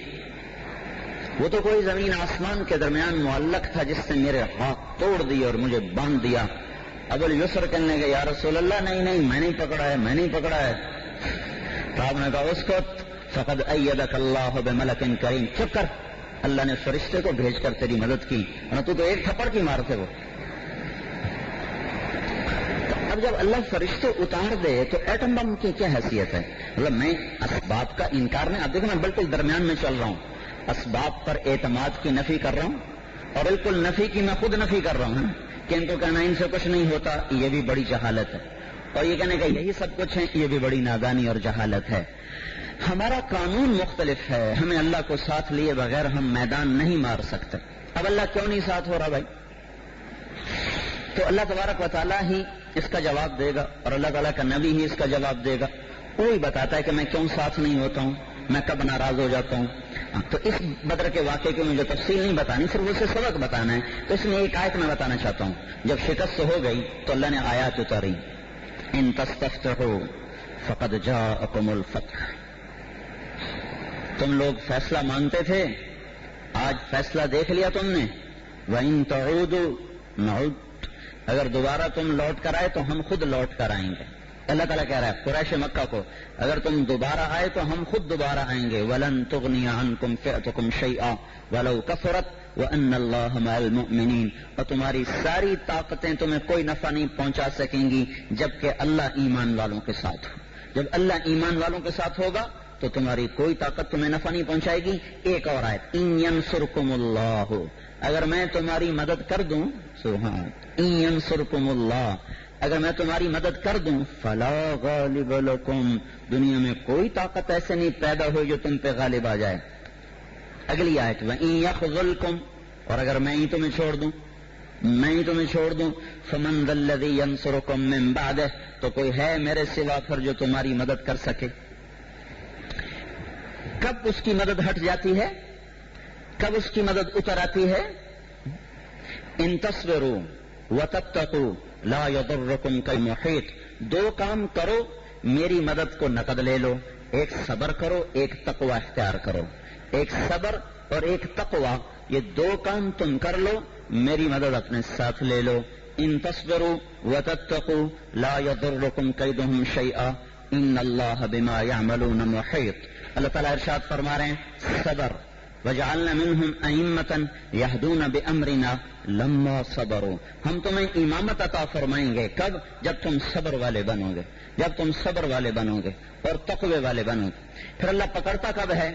وہ تو کوئی زمین آسمان کے درمیان معلق تھا جس نے میرے ہاتھ توڑ دیے اور مجھے باندھ دیا. ابو الیسر کہنے لگے یا رسول اللہ نہیں میں نہیں پکڑا ہے، میں نہیں پکڑا ہے. تو آپ نے کہا اس کو فقد ایدک اللہ بملک کریم. چپ کر، اللہ نے فرشتے کو بھیج کر تیری مدد کی، ورنہ تو ایک تھپڑ کی مار تھے وہ. اب جب اللہ فرشتے اتار دے تو ایٹم بم کی کیا حیثیت ہے؟ مطلب میں اسباب کا انکار نہیں، اب دیکھو میں بالکل درمیان میں چل رہا ہوں، اسباب پر اعتماد کی نفی کر رہا ہوں اور بالکل نفی کی میں خود نفی کر رہا ہوں کہ ان کو کہنا ان سے کچھ نہیں ہوتا، یہ بھی بڑی جہالت ہے، اور یہ کہنے کہ یہی سب کچھ ہے، یہ بھی بڑی نادانی اور جہالت ہے. ہمارا قانون مختلف ہے، ہمیں اللہ کو ساتھ لیے بغیر ہم میدان نہیں مار سکتے. اب اللہ کیوں نہیں ساتھ ہو رہا بھائی؟ تو اللہ تبارک و تعالیٰ ہی اس کا جواب دے گا، اور اللہ تعالیٰ کا نبی ہی اس کا جواب دے گا. وہی بتاتا ہے کہ میں کیوں ساتھ نہیں ہوتا ہوں، میں کب ناراض ہو جاتا ہوں. تو اس بدر کے واقعے کی مجھے تفصیل نہیں بتانی، صرف اسے سبق بتانا ہے. تو اس میں ایک آیت میں بتانا چاہتا ہوں. جب شکست ہو گئی تو اللہ نے آیات اتاری، ان تستفتحوا فقد جاءکم الفتح. تم لوگ فیصلہ مانگتے تھے، آج فیصلہ دیکھ لیا تم نے. وَإِن تَعُودُوا نَعُودْ، اگر دوبارہ تم لوٹ کر آئے تو ہم خود لوٹ کر آئیں گے. اللہ تعالیٰ کہہ رہا ہے قریش مکہ کو، اگر تم دوبارہ آئے تو ہم خود دوبارہ آئیں گے. وَلَن تُغْنِيَ عَنْكُمْ فِئَتُكُمْ شَيْئًا وَلَوْ كَثُرَتْ وَأَنَّ اللَّهَ مَعَ الْمُؤْمِنِينَ، اور تمہاری ساری طاقتیں تمہیں کوئی نفع نہیں پہنچا سکیں گی جبکہ اللہ ایمان والوں کے ساتھ ہو. جب اللہ ایمان والوں کے ساتھ ہوگا تو تمہاری کوئی طاقت تمہیں نفع نہیں پہنچائے گی. ایک اور آیت، اِن يَنْصُرْكُمُ اللَّهُ، اگر میں تمہاری مدد کر دوں، سبحان، اِن يَنْصُرْكُمُ اللَّهُ، اگر میں تمہاری مدد کر دوں، فَلَا غَالِبَ لَكُمْ، دنیا میں کوئی طاقت ایسے نہیں پیدا ہوئی جو تم پہ غالب آ جائے. اگلی آیت، وَإِن يَخْذُلْكُمْ، اور اگر میں ہی تمہیں چھوڑ دوں، فَمَنْ ذَا الَّذِي يَنْصُرُكُمْ مِنْ بَعْدِهِ، تو کوئی ہے میرے سوا پھر جو تمہاری مدد کر سکے. کب اس کی مدد ہٹ جاتی ہے، کب اس کی مدد اتر آتی ہے؟ ان تصبروا وتتقوا لا يضركم كالمحيط، دو کام کرو میری مدد کو نقد لے لو، ایک صبر کرو، ایک تقوی اختیار کرو. ایک صبر اور ایک تقوی، یہ دو کام تم کر لو، میری مدد اپنے ساتھ لے لو. ان تصبروا وتتقوا لا يضركم كيدهم شيئا ان اللہ بما يعملون محيط. اللہ تعالیٰ ارشاد فرما رہے ہیں صبر، وجعلنا منهم ائمة يهدون بامرنا لما صبروا، ہم تمہیں امامت عطا فرمائیں گے. کب؟ جب تم صبر والے بنو گے، جب تم صبر والے بنو گے اور تقوی والے بنو گے. پھر اللہ پکڑتا کب ہے؟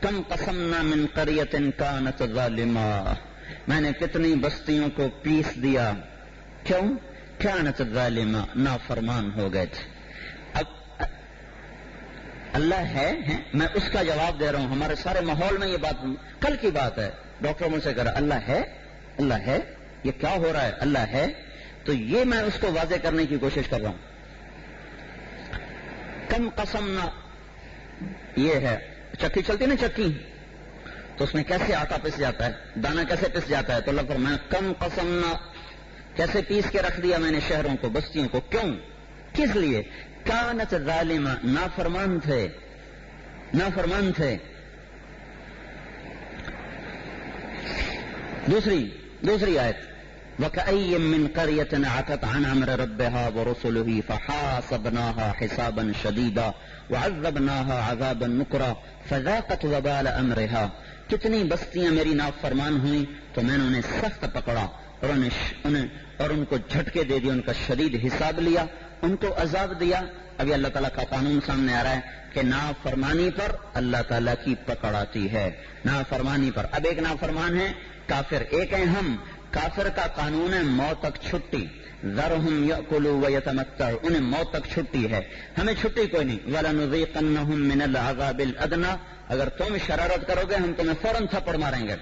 کم قسمنا من قریۃ کانت ظالمہ، میں نے کتنی بستیوں کو پیس دیا. کیوں؟ کانت ظالمہ، نافرمان ہو گئے تھے. اب اللہ ہے میں اس کا جواب دے رہا ہوں. ہمارے سارے ماحول میں یہ بات کل کی بات ہے، ڈاکٹر مجھ سے کہہ رہا اللہ ہے، اللہ ہے، یہ کیا ہو رہا ہے؟ اللہ ہے. تو یہ میں اس کو واضح کرنے کی کوشش کر رہا ہوں. کم قسمنا، یہ ہے چکی چلتی نا چکی، تو اس میں کیسے آٹا پس جاتا ہے، دانا کیسے پس جاتا ہے. تو اللہ فرمایا کم قسمنا، کیسے پیس کے رکھ دیا میں نے شہروں کو، بستیوں کو. کیوں؟ کس لیے؟ کانت ظالمہ، نافرمان تھے، نافرمان تھے. دوسری آیت، وَكَأَيٍّ مِّن قَرْيَةٍ عَتَتْ عَنْ أَمْرِ رَبِّهَا وَرُسُلِهِ فَحَاسَبْنَاهَا حِسَابًا شَدِيدًا وَعَذَّبْنَاهَا عَذَابًا نُكْرًا فَذَاقَتْ وَبَالَ أَمْرِهَا. کتنی بستیاں میری نافرمان ہوئیں تو میں نے انہیں سخت پکڑا اور ان کو جھٹکے دے دیا، ان کا شدید حساب لیا، ان کو عذاب دیا. ابھی اللہ تعالیٰ کا قانون سامنے آ رہا ہے کہ نافرمانی پر اللہ تعالیٰ کی پکڑ آتی ہے. نافرمانی پر اب ایک نافرمان ہے کافر، ایک ہے ہم. کافر کا قانون ہے موت تک چھٹی، ذرہم یأکلوا ویتمتعوا، انہیں موت تک چھٹی ہے، ہمیں چھٹی کوئی نہیں. وَلَنُذِيقَنَّهُم مِّنَ الْعَذَابِ الْأَدْنَىٰ، اگر تم شرارت کرو گے ہم تمہیں فوراً تھپڑ ماریں گے.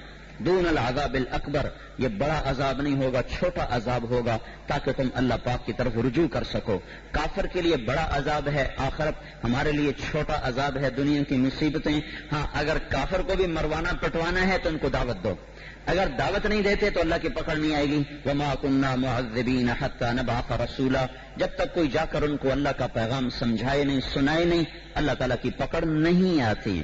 دون العذاب الاکبر، یہ بڑا عذاب نہیں ہوگا، چھوٹا عذاب ہوگا تاکہ تم اللہ پاک کی طرف رجوع کر سکو. کافر کے لیے بڑا عذاب ہے آخرت، ہمارے لیے چھوٹا عذاب ہے دنیا کی مصیبتیں. ہاں اگر کافر کو بھی مروانا پٹوانا ہے تو ان کو دعوت دو، اگر دعوت نہیں دیتے تو اللہ کی پکڑ نہیں آئے گی. وما كنا معذبین حتى نبعث رسولا، جب تک کوئی جا کر ان کو اللہ کا پیغام سمجھائے نہیں، سنائے نہیں، اللہ تعالیٰ کی پکڑ نہیں آتی.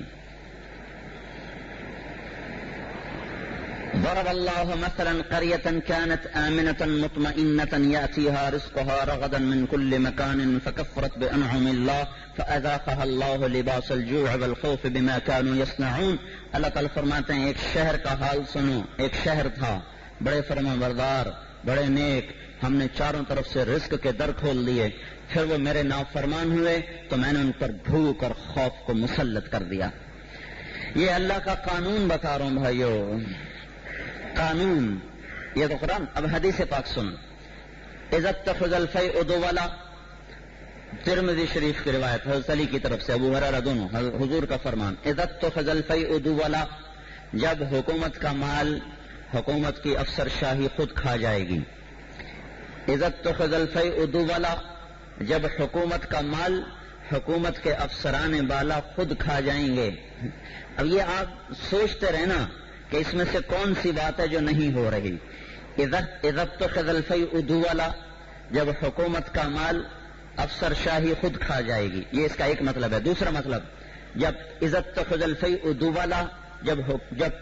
ضرب الله مثلا قرية كانت آمنة مطمئنة يأتيها رزقها رغدا من كل مكان فكفرت بأنعم الله فأذاقها الله لباس الجوع والخوف بما كانوا يصنعون. اللہ تعالیٰ فرماتے ہیں ایک شہر کا حال سنو. ایک شہر تھا، بڑے فرمانبردار، بڑے نیک، ہم نے چاروں طرف سے رزق کے در کھول دیے، پھر وہ میرے نافرمان ہوئے تو میں نے ان پر بھوک اور خوف کو مسلط کر دیا. یہ اللہ کا قانون بتا رہا ہوں بھائیو، قانون، یہ تو قرآن. اب حدیث پاک سن، اذا اتخذ الفیء دولا، ترمذی شریف کی روایت حضرت علی کی طرف سے، ابو ہریرہ دونوں، حضور کا فرمان، اذا اتخذ الفیء دولا، جب حکومت کا مال حکومت کی افسر شاہی خود کھا جائے گی. اذا اتخذ الفیء دولا، جب حکومت کا مال حکومت کے افسران بالا خود کھا جائیں گے. اب یہ آپ سوچتے رہنا کہ اس میں سے کون سی بات ہے جو نہیں ہو رہی. اذا اتخذ الفیء دولا، جب حکومت کا مال افسر شاہی خود کھا جائے گی. یہ اس کا ایک مطلب ہے. دوسرا مطلب، جب عزت تخذ الفیء دولا، جب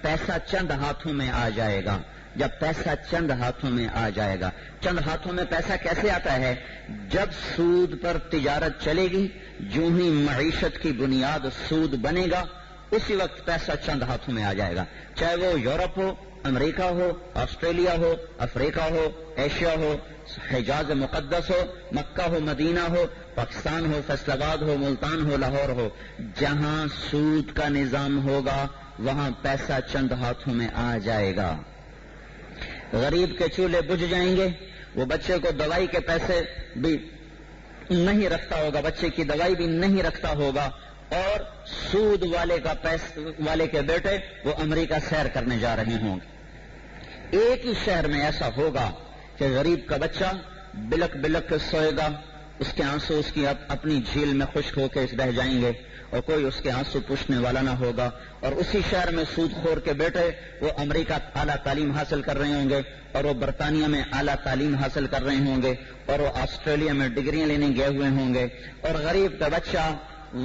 پیسہ چند ہاتھوں میں آ جائے گا، جب پیسہ چند ہاتھوں میں آ جائے گا. چند ہاتھوں میں پیسہ کیسے آتا ہے؟ جب سود پر تجارت چلے گی، جو ہی معیشت کی بنیاد سود بنے گا، اسی وقت پیسہ چند ہاتھوں میں آ جائے گا. چاہے وہ یورپ ہو، امریکہ ہو، آسٹریلیا ہو، افریقہ ہو، ایشیا ہو، حجاز مقدس ہو، مکہ ہو، مدینہ ہو، پاکستان ہو، فیصل آباد ہو، ملتان ہو، لاہور ہو، جہاں سود کا نظام ہوگا وہاں پیسہ چند ہاتھوں میں آ جائے گا. غریب کے چولہے بجھ جائیں گے. وہ بچے کو دوائی کے پیسے بھی نہیں رکھتا ہوگا، بچے کی دوائی بھی نہیں رکھتا ہوگا، اور سود والے کے بیٹے وہ امریکہ سیر کرنے جا رہے ہوں گے. ایک ہی شہر میں ایسا ہوگا کہ غریب کا بچہ بلک بلک کے سوئے گا، اس کے آنسو اس کی اپنی جھیل میں خشک ہو کے بہ جائیں گے، اور کوئی اس کے آنسو پوچھنے والا نہ ہوگا. اور اسی شہر میں سود خور کے بیٹے وہ امریکہ اعلیٰ تعلیم حاصل کر رہے ہوں گے، اور وہ برطانیہ میں اعلیٰ تعلیم حاصل کر رہے ہوں گے، اور وہ آسٹریلیا میں ڈگریاں لینے گئے ہوئے ہوں گے، اور غریب کا بچہ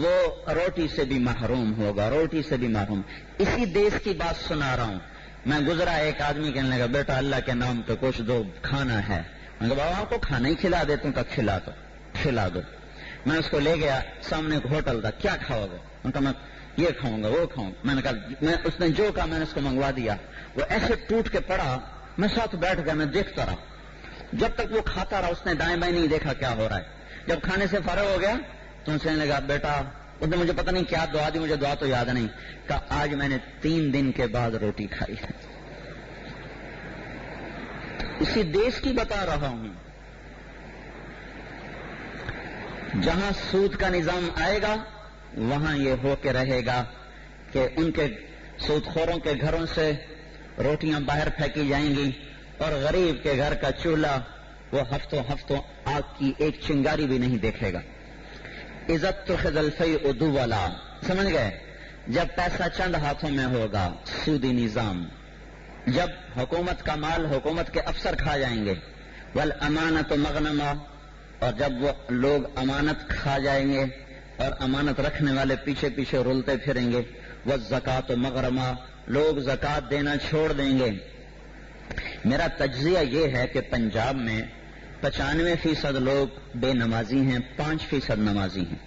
وہ روٹی سے بھی محروم ہوگا، روٹی سے بھی محروم. اسی دیش کی بات سنا رہا ہوں. میں گزرا، ایک آدمی کہنے لگا بیٹا اللہ کے نام پہ کچھ دو، کھانا ہے. میں نے کہا بابا آپ کو کھانا ہی کھلا دیتا ہوں، کھلا دو. میں اس کو لے گیا، سامنے ایک ہوٹل تھا. کیا کھاؤ گے؟ میں نے کہا میں یہ کھاؤں گا وہ کھاؤں. میں نے کہا اس نے جو کہا میں نے اس کو منگوا دیا. وہ ایسے ٹوٹ کے پڑا، میں ساتھ بیٹھ گیا، میں دیکھتا رہا. جب تک وہ کھاتا رہا اس نے دائیں بائیں نہیں دیکھا کیا ہو رہا ہے. جب کھانے سے فارغ ہو گیا تو اس نے لگا بیٹا، اس نے مجھے پتہ نہیں کیا دعا دی، مجھے دعا تو یاد نہیں. کہا آج میں نے 3 دن کے بعد روٹی کھائی ہے. اسی دیش کی بتا رہا ہوں. جہاں سود کا نظام آئے گا وہاں یہ ہو کے رہے گا کہ ان کے سود خوروں کے گھروں سے روٹیاں باہر پھینکی جائیں گی، اور غریب کے گھر کا چولہا وہ ہفتوں آگ کی ایک چنگاری بھی نہیں دیکھے گا. عزت تخذ الفیء دولا. سمجھ گئے؟ جب پیسہ چند ہاتھوں میں ہوگا، سودی نظام. جب حکومت کا مال حکومت کے افسر کھا جائیں گے، والامانۃ مغنما، اور جب وہ لوگ امانت کھا جائیں گے اور امانت رکھنے والے پیچھے پیچھے رولتے پھریں گے، والزکات مغرما، لوگ زکات دینا چھوڑ دیں گے. میرا تجزیہ یہ ہے کہ پنجاب میں 95% لوگ بے نمازی ہیں، 5% نمازی ہیں.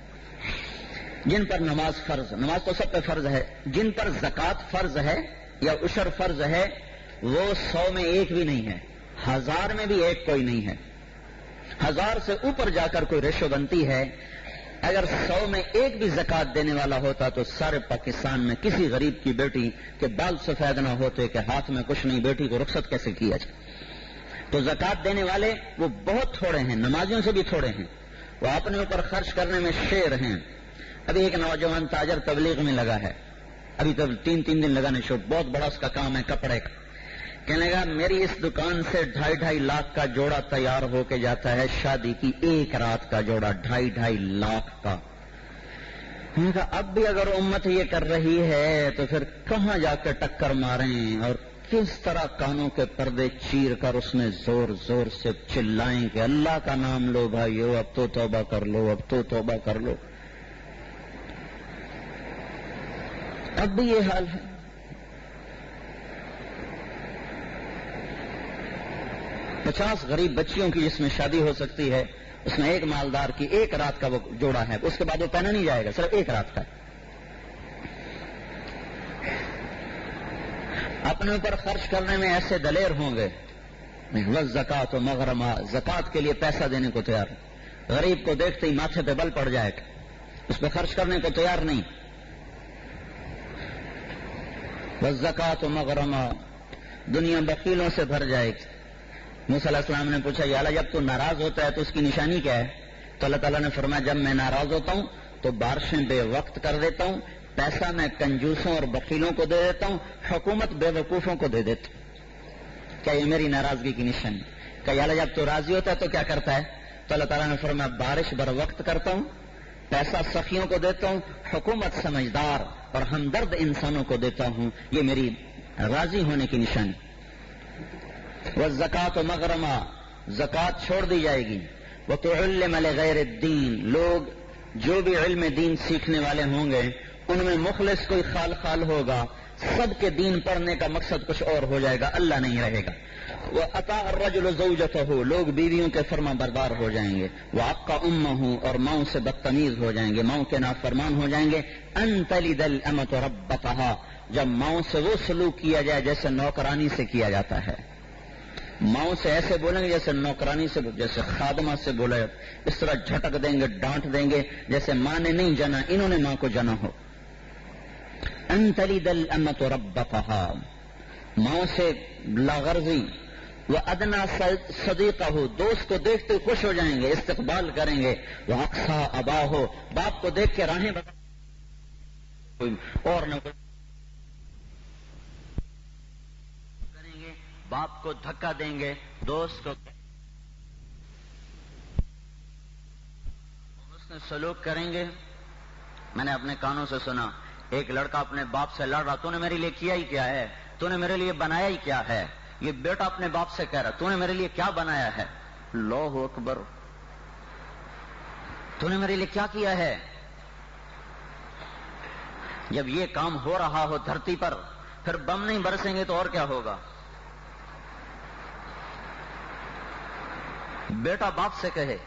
جن پر نماز تو سب پہ فرض ہے، جن پر زکات فرض ہے یا عشر فرض ہے وہ 100 میں ایک بھی نہیں ہے، 1000 میں بھی ایک کوئی نہیں ہے. 1000 سے اوپر جا کر کوئی ریشو بنتی ہے. اگر 100 میں ایک بھی زکات دینے والا ہوتا تو سارے پاکستان میں کسی غریب کی بیٹی کے بال سفید نہ ہوتے کہ ہاتھ میں کچھ نہیں، بیٹی کو رخصت کیسے کیا جائے. تو زکات دینے والے وہ بہت تھوڑے ہیں، نمازیوں سے بھی تھوڑے ہیں. وہ اپنے اوپر خرچ کرنے میں شیر ہیں. ابھی ایک نوجوان تاجر تبلیغ میں لگا ہے، ابھی تو 3 دن لگانے چھوٹ، بہت بڑا اس کا کام ہے کپڑے کا. کہنے لگا میری اس دکان سے 2.5 لاکھ کا جوڑا تیار ہو کے جاتا ہے، شادی کی ایک رات کا جوڑا 2.5 لاکھ کا. میں نے کہا اب بھی اگر امت یہ کر رہی ہے تو پھر کہاں جا کے ٹکر ماریں، اور کس طرح کانوں کے پردے چیر کر اس میں زور زور سے چلائیں کہ اللہ کا نام لو بھائیو، اب تو توبہ کر لو، اب تو توبہ کر لو. اب بھی یہ حال ہے. پچاس غریب بچیوں کی جس میں شادی ہو سکتی ہے، اس میں ایک مالدار کی ایک رات کا وہ جوڑا ہے، اس کے بعد وہ پہنا نہیں جائے گا، صرف ایک رات کا. اپنے اوپر خرچ کرنے میں ایسے دلیر ہوں گے، والزکات مغرما، زکات کے لیے پیسہ دینے کو تیار. غریب کو دیکھتے ہی ماتھے پہ بل پڑ جائے گا، اس پہ خرچ کرنے کو تیار نہیں. والزکات مغرما، دنیا بخیلوں سے بھر جائے گی. موسیٰ علیہ السلام نے پوچھا یا اللہ جب تو ناراض ہوتا ہے تو اس کی نشانی کیا ہے؟ تو اللہ تعالیٰ نے فرمایا جب میں ناراض ہوتا ہوں تو بارشیں بے وقت کر دیتا ہوں، پیسہ میں کنجوسوں اور بخیلوں کو دے دیتا ہوں، حکومت بے وقوفوں کو دے دیتا ہوں. کیا یہ میری ناراضگی کی نشانی؟ کہ یا اللہ جب تو راضی ہوتا ہے تو کیا کرتا ہے؟ تو اللہ تعالیٰ نے فرمایا بارش بر وقت کرتا ہوں، پیسہ سخیوں کو دیتا ہوں، حکومت سمجھدار اور ہمدرد انسانوں کو دیتا ہوں. یہ میری راضی ہونے کی نشانی. والزکات مغرما، زکات چھوڑ دی جائے گی. وَتُعَلِّمَ لِغَيْرِ الدِّينِ، لوگ جو بھی علم دین سیکھنے والے ہوں گے ان میں مخلص کوئی خال ہوگا، سب کے دین پڑھنے کا مقصد کچھ اور ہو جائے گا، اللہ نہیں رہے گا۔ وَأَطَاعَ الرَّجُلُ زَوْجَتَهُ، لوگ بیویوں کے فرما بردار ہو جائیں گے۔ وَعَقَّ أُمَّهُ، اور ماؤں سے بدتمیز ہو جائیں گے، ماؤں کے نافرمان ہو جائیں گے۔ أَن تَلِدَ الْأَمَةُ رَبَّتَهَا، جب ماؤں سے وہ سلوک کیا جائے جیسے نوکرانی سے کیا جاتا ہے، ماؤں سے ایسے بولیں گے جیسے نوکرانی سے، جیسے خادمہ سے بولے، اس طرح جھٹک دیں گے، ڈانٹ دیں گے جیسے ماں نے نہیں جنا انہوں نے ماں کو جنا ہو۔ ان تلد الامۃ ربتها، ماں سے لاغرضی۔ وادنى صدیقہ، دوست کو دیکھتے خوش ہو جائیں گے، استقبال کریں گے۔ واقصى اباہ، باپ کو دیکھ کے راہیں اور نہ باپ کو دھکا دیں گے، دوست کو حسن سلوک کریں گے۔ میں نے اپنے کانوں سے سنا ایک لڑکا اپنے باپ سے لڑ رہا، تو نے میرے لیے کیا ہی کیا ہے، تو نے میرے لیے بنایا ہی کیا ہے۔ یہ بیٹا اپنے باپ سے کہہ رہا، تو نے میرے لیے کیا بنایا ہے۔ اللہ اکبر، تو نے میرے لیے کیا کیا ہے۔ جب یہ کام ہو رہا ہو دھرتی پر، پھر بم نہیں برسیں گے تو اور کیا ہوگا۔ بیٹا باپ سے کہے،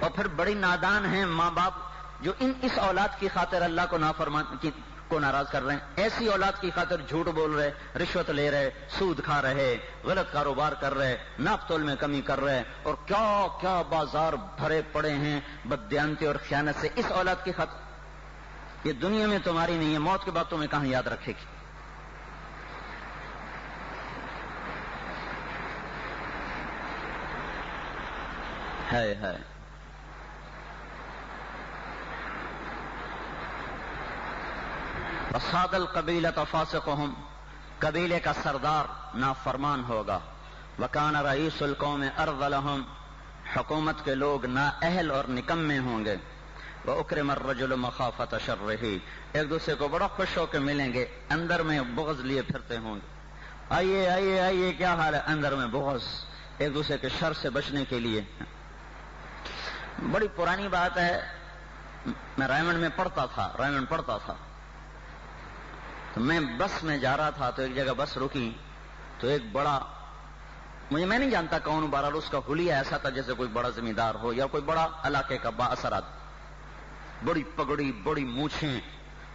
اور پھر بڑی نادان ہیں ماں باپ جو اس اولاد کی خاطر اللہ کو کو ناراض کر رہے ہیں، ایسی اولاد کی خاطر جھوٹ بول رہے، رشوت لے رہے، سود کھا رہے، غلط کاروبار کر رہے، ناپ تول میں کمی کر رہے، اور کیا کیا بازار بھرے پڑے ہیں بددیانتی اور خیانت سے اس اولاد کی خاطر۔ یہ دنیا میں تمہاری نہیں ہے، موت کے بعد تمہیں کہاں یاد رکھے گی۔ ہے فصاد القبیلۃ فاسقہم، قبیلے کا سردار نافرمان ہوگا۔ وکان رئیس القوم ارذلہم، حکومت کے لوگ نااہل اور نکمے ہوں گے۔ وَأُكْرِمَ الرَّجُلُ مَخَافَةَ شَرِّهِ، ایک دوسرے کو بڑا خوش ہو کے ملیں گے، اندر میں بغض لیے پھرتے ہوں گے۔ آئیے آئیے آئیے، کیا حال ہے، اندر میں بغض، ایک دوسرے کے شر سے بچنے کے لیے۔ بڑی پرانی بات ہے، میں رائمنڈ میں پڑھتا تھا، تو میں بس میں جا رہا تھا، تو ایک جگہ بس رکی، تو ایک بڑا، میں نہیں جانتا کون، بہرحال اس کا حلیہ ایسا تھا جیسے کوئی بڑا زمیندار ہو یا کوئی بڑا علاقے کا با اثر آدمی، بڑی پگڑی، بڑی مونچھیں،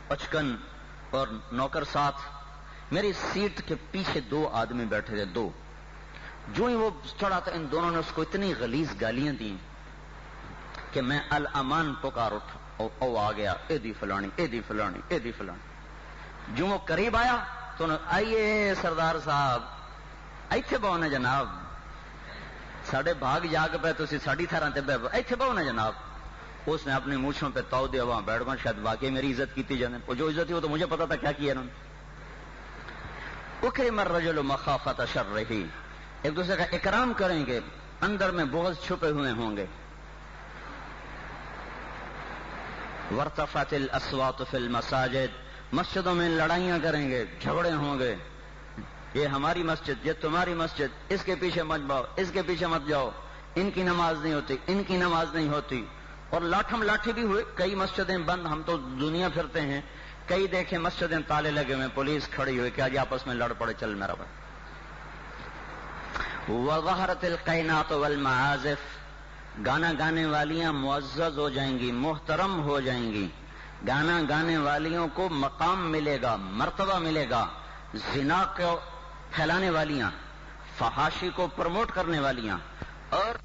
پچکن اور نوکر ساتھ۔ میری سیٹ کے پیچھے دو آدمی بیٹھے تھے، دو۔ جو ہی وہ چڑھا تھا، ان دونوں نے اس کو اتنی غلیظ گالیاں دی کہ میں الامان پکار اٹھا، او آ گیا، اے دی فلانی، اے دی فلانی، اے دی فلانی۔ جو وہ قریب آیا تو آئیے سردار صاحب، ایتھے بہو نا جناب، ساڈے بھاگ جاگ پہ تسی ساڈی تھراں تے بہو، ایتھے بہو نا جناب۔ اس نے اپنی مونچھوں پہ تاؤ دیا، وہاں بیٹھ گیا، شاید واقعی میری عزت کیتی جانے، وہ جو عزت تھی وہ تو مجھے پتا تھا کیا کیا انہوں نے۔ اکرم الرجل مخافۃ شرہ، ایک دوسرے کا اکرام کریں گے، اندر میں بغض چھپے ہوئے ہوں گے۔ وارتفعت الاصوات فی المساجد، مسجدوں میں لڑائیاں کریں گے، جھگڑے ہوں گے، یہ ہماری مسجد، یہ تمہاری مسجد، اس کے پیچھے مت جاؤ، اس کے پیچھے مت جاؤ، ان کی نماز نہیں ہوتی، ان کی نماز نہیں ہوتی۔ اور لاٹھم لاٹھی بھی ہوئے، کئی مسجدیں بند، ہم تو دنیا پھرتے ہیں، کئی دیکھیں مسجدیں تالے لگے ہوئے، پولیس کھڑی ہوئی کہ آج آپس میں لڑ پڑے، چل میرا بھائی۔ وظہرت القینات والمعازف، گانا گانے والیاں معزز ہو جائیں گی، محترم ہو جائیں گی، گانا گانے والیوں کو مقام ملے گا، مرتبہ ملے گا۔ زنا کو پھیلانے والیاں، فحاشی کو پروموٹ کرنے والیاں اور